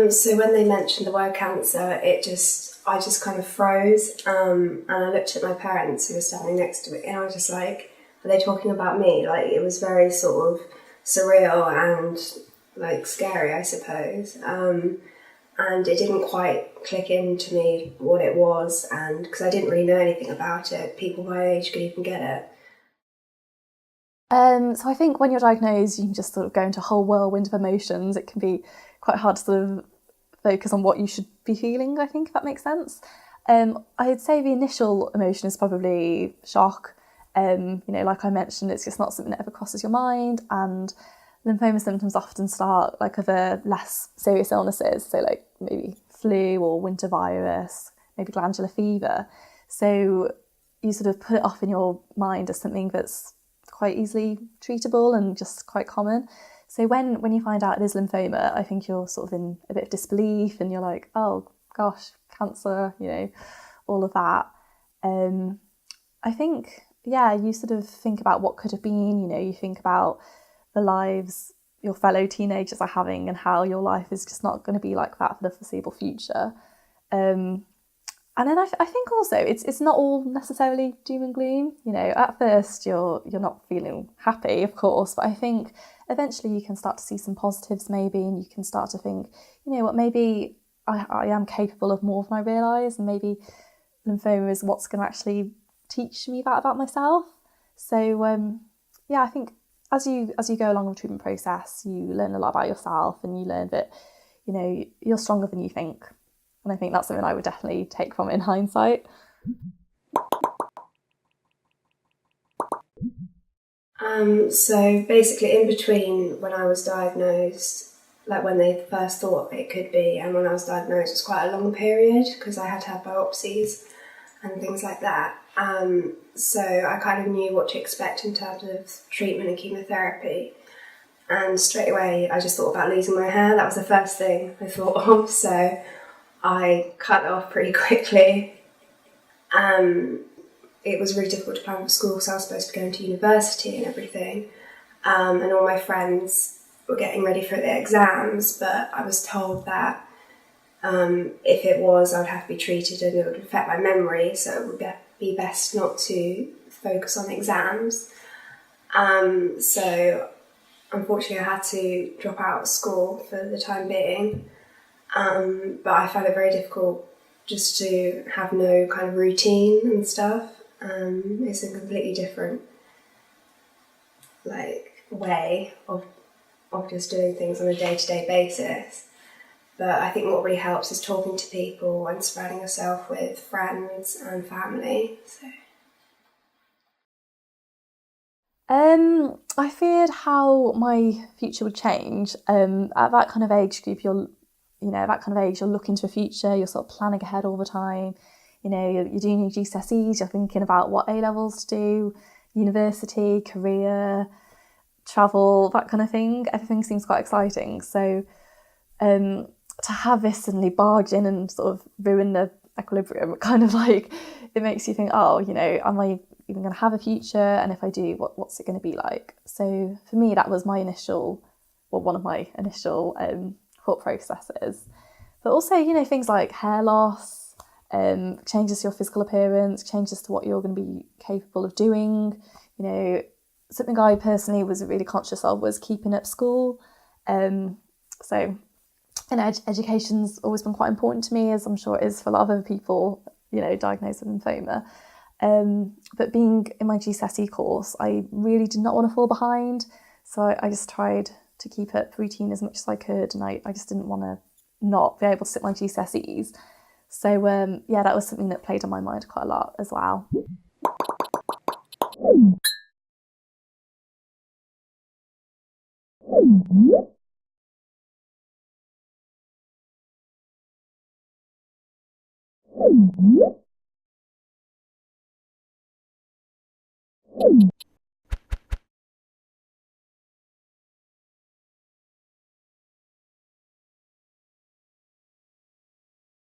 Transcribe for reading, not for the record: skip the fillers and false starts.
So when they mentioned the word cancer, I just kind of froze, and I looked at my parents who were standing next to me, and I was just like, are they talking about me? Like, it was very sort of surreal and like scary, I suppose. And it didn't quite click into me what it was, and because I didn't really know anything about it, people my age could even get it. So I think when you're diagnosed, you can just sort of go into a whole whirlwind of emotions. It can be quite hard to sort of focus on what you should be feeling, I think, if that makes sense. I'd say the initial emotion is probably shock. Like I mentioned, it's just not something that ever crosses your mind, and lymphoma symptoms often start like other less serious illnesses, so like maybe flu or winter virus, maybe glandular fever. So you sort of put it off in your mind as something that's quite easily treatable and just quite common. So when you find out it is lymphoma, I think you're sort of in a bit of disbelief, and you're like, oh gosh, cancer, all of that. I think, yeah, you sort of think about what could have been, you think about the lives your fellow teenagers are having and how your life is just not going to be like that for the foreseeable future. And then I think also it's not all necessarily doom and gloom. At first you're not feeling happy, of course, but I think eventually you can start to see some positives maybe, and you can start to think, what, maybe I am capable of more than I realise, and maybe lymphoma is what's going to actually teach me that about myself. So yeah, I think as you go along the treatment process, you learn a lot about yourself, and you learn that you're stronger than you think. And I think that's something I would definitely take from it in hindsight. So basically, in between when I was diagnosed, like when they first thought it could be, and when I was diagnosed, it was quite a long period because I had to have biopsies and things like that. So I kind of knew what to expect in terms of treatment and chemotherapy. And straight away, I just thought about losing my hair. That was the first thing I thought of. So I cut it off pretty quickly. It was really difficult to plan for school, so I was supposed to be going to university and everything. And all my friends were getting ready for their exams, but I was told that if it was, I would have to be treated and it would affect my memory, so it would be best not to focus on exams. So unfortunately I had to drop out of school for the time being. But I found it very difficult just to have no kind of routine and stuff. It's a completely different way of just doing things on a day-to-day basis. But I think what really helps is talking to people and surrounding yourself with friends and family. So. I feared how my future would change. At that kind of age group, at that kind of age, you're looking to the future, you're sort of planning ahead all the time. You're doing your GCSEs, you're thinking about what A-levels to do, university, career, travel, that kind of thing. Everything seems quite exciting. So to have this suddenly barge in and sort of ruin the equilibrium, kind of like, it makes you think, am I even going to have a future? And if I do, what's it going to be like? So for me, that was one of my initial thought processes. But also, things like hair loss, changes to your physical appearance, changes to what you're going to be capable of doing. Something I personally was really conscious of was keeping up school. So education's always been quite important to me, as I'm sure it is for a lot of other people, diagnosed with lymphoma. But being in my GCSE course, I really did not want to fall behind. So I just tried to keep up routine as much as I could, and I just didn't want to not be able to sit my GCSEs. So that was something that played on my mind quite a lot as well.